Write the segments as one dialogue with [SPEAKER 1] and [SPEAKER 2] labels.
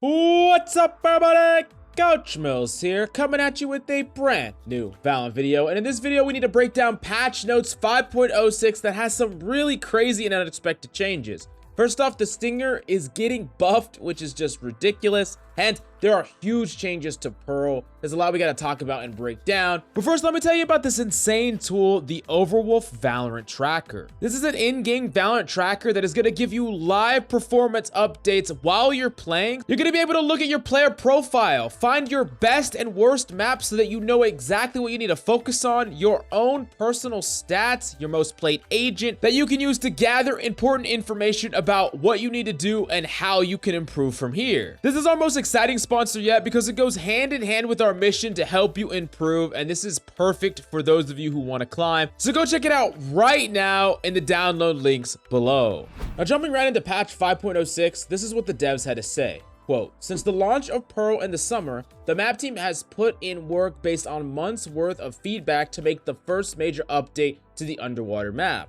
[SPEAKER 1] What's up, everybody? Coach Mills here, coming at you with a brand new Valorant video. And in this video, we need to break down patch notes 5.06 that has some really crazy and unexpected changes. First off, the Stinger is getting buffed, which is just ridiculous. And there are huge changes to Pearl. There's a lot we got to talk about and break down. But first, let me tell you about this insane tool, the Overwolf Valorant Tracker. This is an in-game Valorant tracker that is going to give you live performance updates while you're playing. You're going to be able to look at your player profile, find your best and worst maps so that you know exactly what you need to focus on, your own personal stats, your most played agent that you can use to gather important information about what you need to do and how you can improve from here. This is our most exciting sponsor yet because it goes hand in hand with our mission to help you improve, and this is perfect for those of you who want to climb. So go check it out right now in the download links below. Now jumping right into patch 5.06, this is what the devs had to say. Quote, since the launch of Pearl in the summer, the map team has put in work based on months worth of feedback to make the first major update to the underwater map.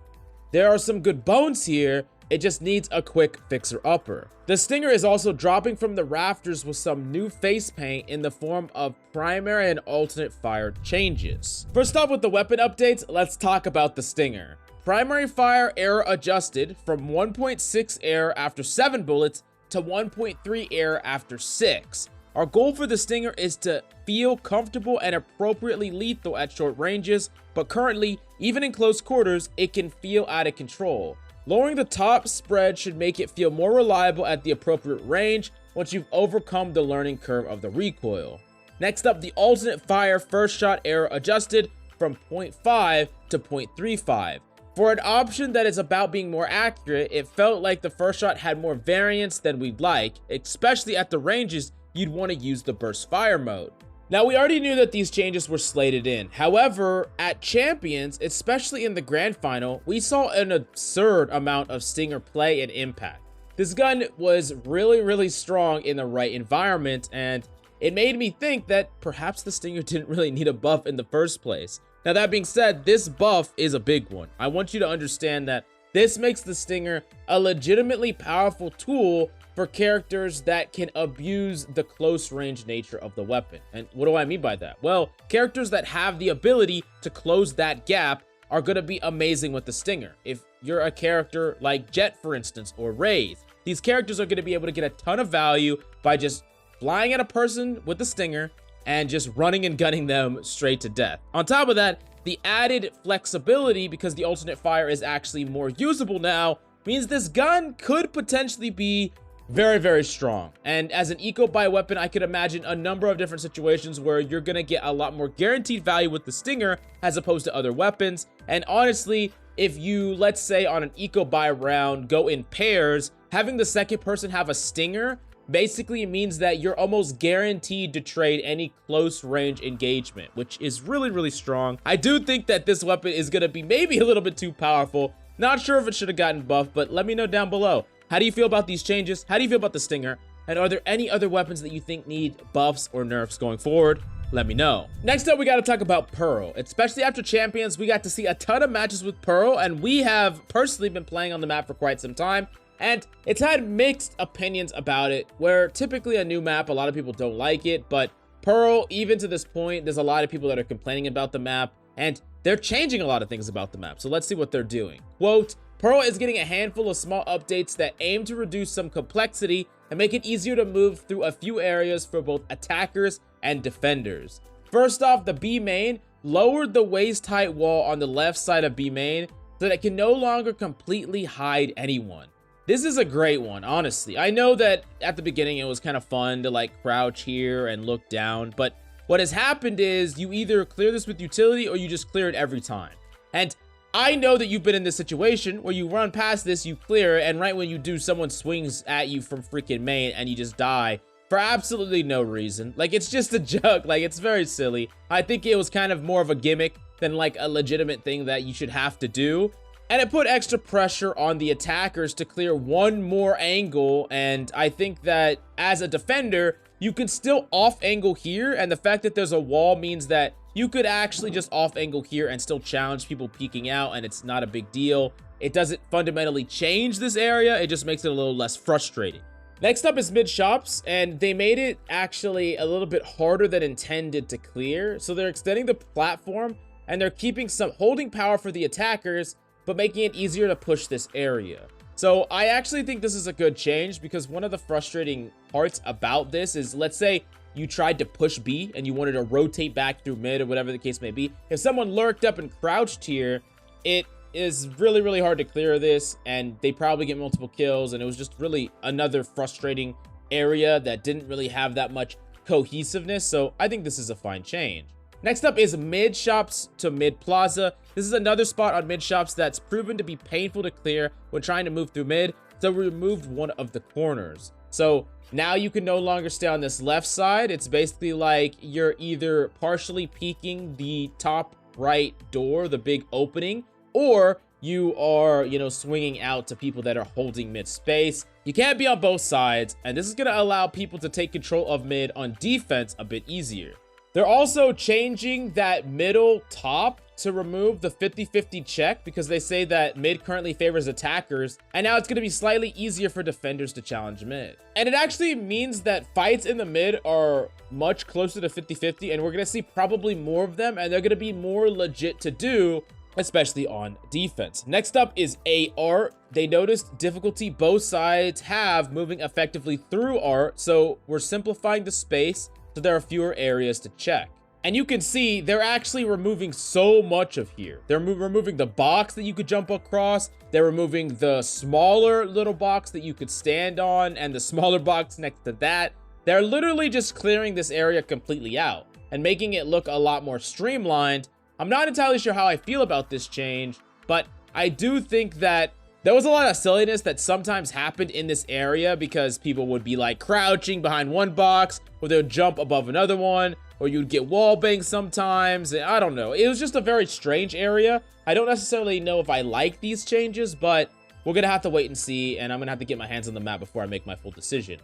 [SPEAKER 1] There are some good bones here. It just needs a quick fixer-upper. The Stinger is also dropping from the rafters with some new face paint in the form of primary and alternate fire changes. First off, with the weapon updates, let's talk about the Stinger. Primary fire error adjusted from 1.6 error after 7 bullets to 1.3 error after 6. Our goal for the Stinger is to feel comfortable and appropriately lethal at short ranges, but currently, even in close quarters, it can feel out of control. Lowering the top spread should make it feel more reliable at the appropriate range once you've overcome the learning curve of the recoil. Next up, the alternate fire first shot error adjusted from 0.5 to 0.35. For an option that is about being more accurate, it felt like the first shot had more variance than we'd like, especially at the ranges you'd want to use the burst fire mode. Now, we already knew that these changes were slated in. However, at Champions, especially in the Grand Final, we saw an absurd amount of Stinger play and impact. This gun was really strong in the right environment, and it made me think that perhaps the Stinger didn't really need a buff in the first place. Now, that being said, this buff is a big one. I want you to understand that this makes the Stinger a legitimately powerful tool for characters that can abuse the close range nature of the weapon. And what do I mean by that? Well, characters that have the ability to close that gap are going to be amazing with the Stinger. If you're a character like Jet, for instance, or Wraith, these characters are going to be able to get a ton of value by just flying at a person with the Stinger and just running and gunning them straight to death. On top of that, the added flexibility, because the alternate fire is actually more usable now, means this gun could potentially be very strong. And as an eco buy weapon, I could imagine a number of different situations where you're gonna get a lot more guaranteed value with the Stinger as opposed to other weapons. And honestly, if you, let's say on an eco buy round, go in pairs, having the second person have a Stinger basically means that you're almost guaranteed to trade any close range engagement, which is really strong. I do think that this weapon is gonna be maybe a little bit too powerful. Not sure if it should have gotten buffed, but let me know down below. How do you feel about these changes? How do you feel about the Stinger? And are there any other weapons that you think need buffs or nerfs going forward? Let me know. Next up, we got to talk about Pearl. Especially after Champions, we got to see a ton of matches with Pearl, and we have personally been playing on the map for quite some time, and it's had mixed opinions about it, where typically a new map, a lot of people don't like it, but Pearl, even to this point, there's a lot of people that are complaining about the map, and they're changing a lot of things about the map. So let's see what they're doing. Quote, Pearl is getting a handful of small updates that aim to reduce some complexity and make it easier to move through a few areas for both attackers and defenders. First off, the B main lowered the waist height wall on the left side of B main so that it can no longer completely hide anyone. This is a great one, honestly. I know that at the beginning it was kind of fun to like crouch here and look down, but what has happened is you either clear this with utility or you just clear it every time. And I know that you've been in this situation where you run past this, you clear it, and right when you do, someone swings at you from freaking main and you just die for absolutely no reason. Like, it's just a joke. Like, it's very silly. I think it was kind of more of a gimmick than like a legitimate thing that you should have to do. And it put extra pressure on the attackers to clear one more angle. And I think that as a defender, you can still off angle here. And the fact that there's a wall means that you could actually just off angle here and still challenge people peeking out, and it's not a big deal. It doesn't fundamentally change this area. It just makes it a little less frustrating. Next up is mid shops, and they made it actually a little bit harder than intended to clear. So they're extending the platform, and they're keeping some holding power for the attackers, but making it easier to push this area. So I actually think this is a good change, because one of the frustrating parts about this is, let's say you tried to push B and you wanted to rotate back through mid or whatever the case may be. If someone lurked up and crouched here, it is really, really hard to clear this, and they probably get multiple kills, and it was just really another frustrating area that didn't really have that much cohesiveness. So I think this is a fine change. Next up is mid shops to mid plaza. This is another spot on mid shops that's proven to be painful to clear when trying to move through mid, so we removed one of the corners. So now you can no longer stay on this left side. It's basically like you're either partially peeking the top right door, the big opening, or you are, swinging out to people that are holding mid space. You can't be on both sides, and this is going to allow people to take control of mid on defense a bit easier. They're also changing that middle top to remove the 50-50 check, because they say that mid currently favors attackers, and now it's going to be slightly easier for defenders to challenge mid. And it actually means that fights in the mid are much closer to 50-50, and we're going to see probably more of them, and they're going to be more legit to do, especially on defense. Next up is AR. They noticed difficulty both sides have moving effectively through art, so we're simplifying the space so there are fewer areas to check. And you can see they're actually removing so much of here. They're removing the box that you could jump across. They're removing the smaller little box that you could stand on, and the smaller box next to that. They're literally just clearing this area completely out and making it look a lot more streamlined. I'm not entirely sure how I feel about this change, but I do think that there was a lot of silliness that sometimes happened in this area, because people would be like crouching behind one box, or they would jump above another one, or you'd get wall bangs sometimes. I don't know. It was just a very strange area. I don't necessarily know if I like these changes, but we're going to have to wait and see, and I'm going to have to get my hands on the map before I make my full decision.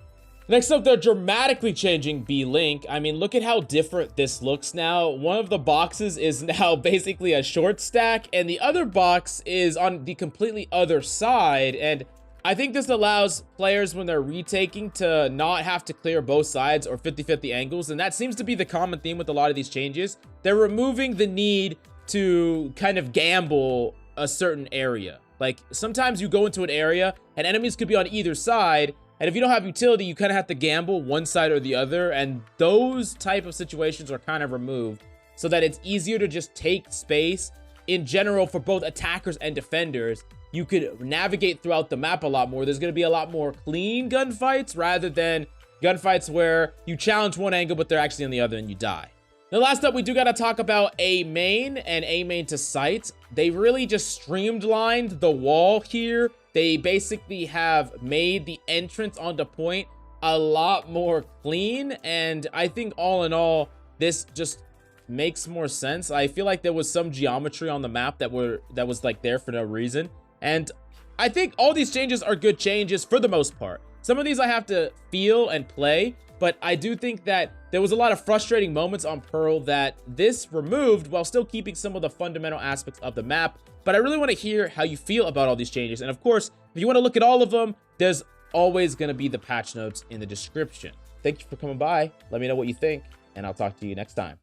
[SPEAKER 1] Next up, they're dramatically changing B-Link. I mean, look at how different this looks now. One of the boxes is now basically a short stack, and the other box is on the completely other side. And I think this allows players, when they're retaking, to not have to clear both sides or 50-50 angles. And that seems to be the common theme with a lot of these changes. They're removing the need to kind of gamble a certain area. Like, sometimes you go into an area and enemies could be on either side, and if you don't have utility, you kind of have to gamble one side or the other, and those type of situations are kind of removed so that it's easier to just take space in general for both attackers and defenders. You could navigate throughout the map a lot more. There's going to be a lot more clean gunfights rather than gunfights where you challenge one angle, but they're actually on the other and you die. Now, last up, we do got to talk about A main and A main to site. They really just streamlined the wall here. They basically have made the entrance onto point a lot more clean, and I think all in all, this just makes more sense. I feel like there was some geometry on the map that was like there for no reason, and I think all these changes are good changes for the most part. Some of these I have to feel and play, but I do think that there was a lot of frustrating moments on Pearl that this removed while still keeping some of the fundamental aspects of the map. But I really want to hear how you feel about all these changes. And of course, if you want to look at all of them, there's always going to be the patch notes in the description. Thank you for coming by. Let me know what you think, and I'll talk to you next time.